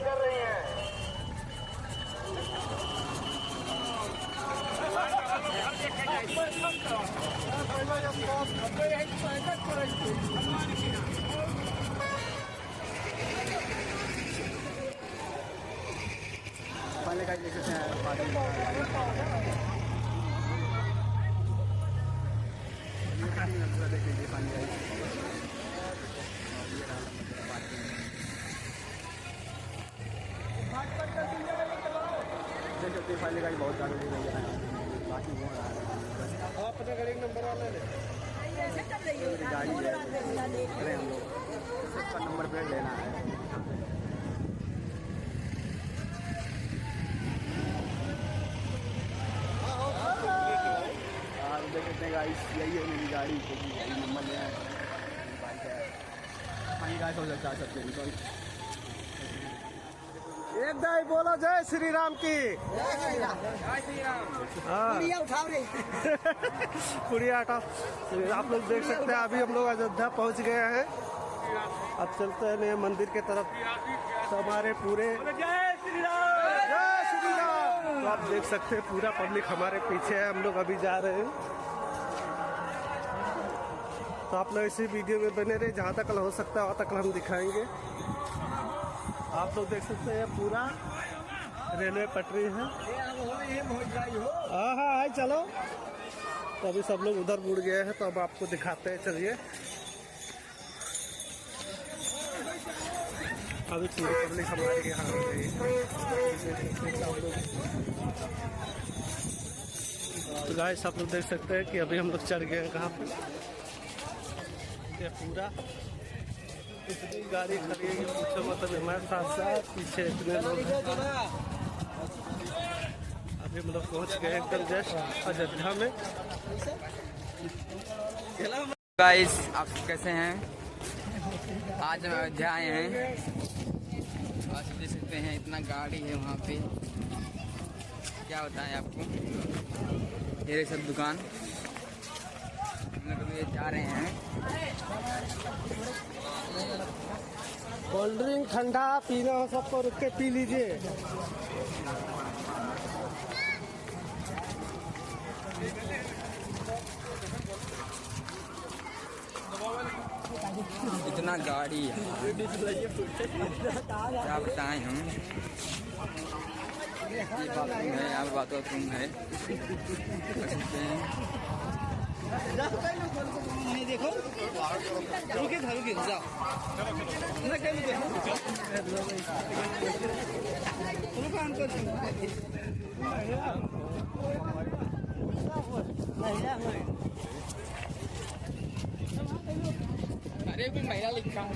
कर रही है। पहले का जैसे फाइल गाड़ी बहुत गाड़ी ले रही है बाकी वो अपने गाड़ी नंबर वाला ले गाड़ी ले हम लोग उसका नंबर प्लेट लेना है। देख सकते हैं गाइस यही है मेरी गाड़ी क्योंकि नंबर लेना है बाइक है कहीं गाइस हो सकता है सबसे एक दाई बोलो जय श्री राम की जय श्री राम। पुड़िया उठाओ रे पुड़िया उठाओ। आप लोग देख सकते हैं अभी हम लोग अयोध्या पहुंच गए हैं। अब चलते हैं नए मंदिर के तरफ। तो हमारे पूरे जय श्री राम जय श्री राम। तो आप देख सकते हैं पूरा पब्लिक हमारे पीछे है। हम लोग अभी जा रहे हैं। तो आप लोग इसी वीडियो में बने रहे जहाँ तक हो सकता है वहाँ तक हम दिखाएंगे। आप लोग देख सकते हैं पूरा रेलवे पटरी है। हाँ हाँ चलो। तो अभी सब लोग उधर मुड़ गए हैं तो अब आपको दिखाते हैं। चलिए अभी पूरी पब्लिक हमारे यहाँ तो गाइस आप लोग देख सकते हैं कि अभी हम लोग चढ़ गए हैं कहाँ पे। पूरा इतनी गाड़ी खड़ी है पूछो मतलब हमारे साथ साथ पीछे इतने लोग हैं। अभी हम लोग पहुँच गए एकदम जस्ट अयोध्या में। गाइस आप कैसे हैं? आज हम अयोध्या आए हैं। आज देख सकते हैं इतना गाड़ी है वहाँ पे। क्या बताएं आपको। ये सब दुकान हम लोग ये जा रहे हैं। कोल्ड ड्रिंक ठंडा पीना हो सबको रुक के पी लीजिए। इतना गाड़ी है क्या बताएं हम। ये बाथरूम है यहाँ पे बाथरूम है देखो रुके रुके जाओ अरे भी महिला लिखा है।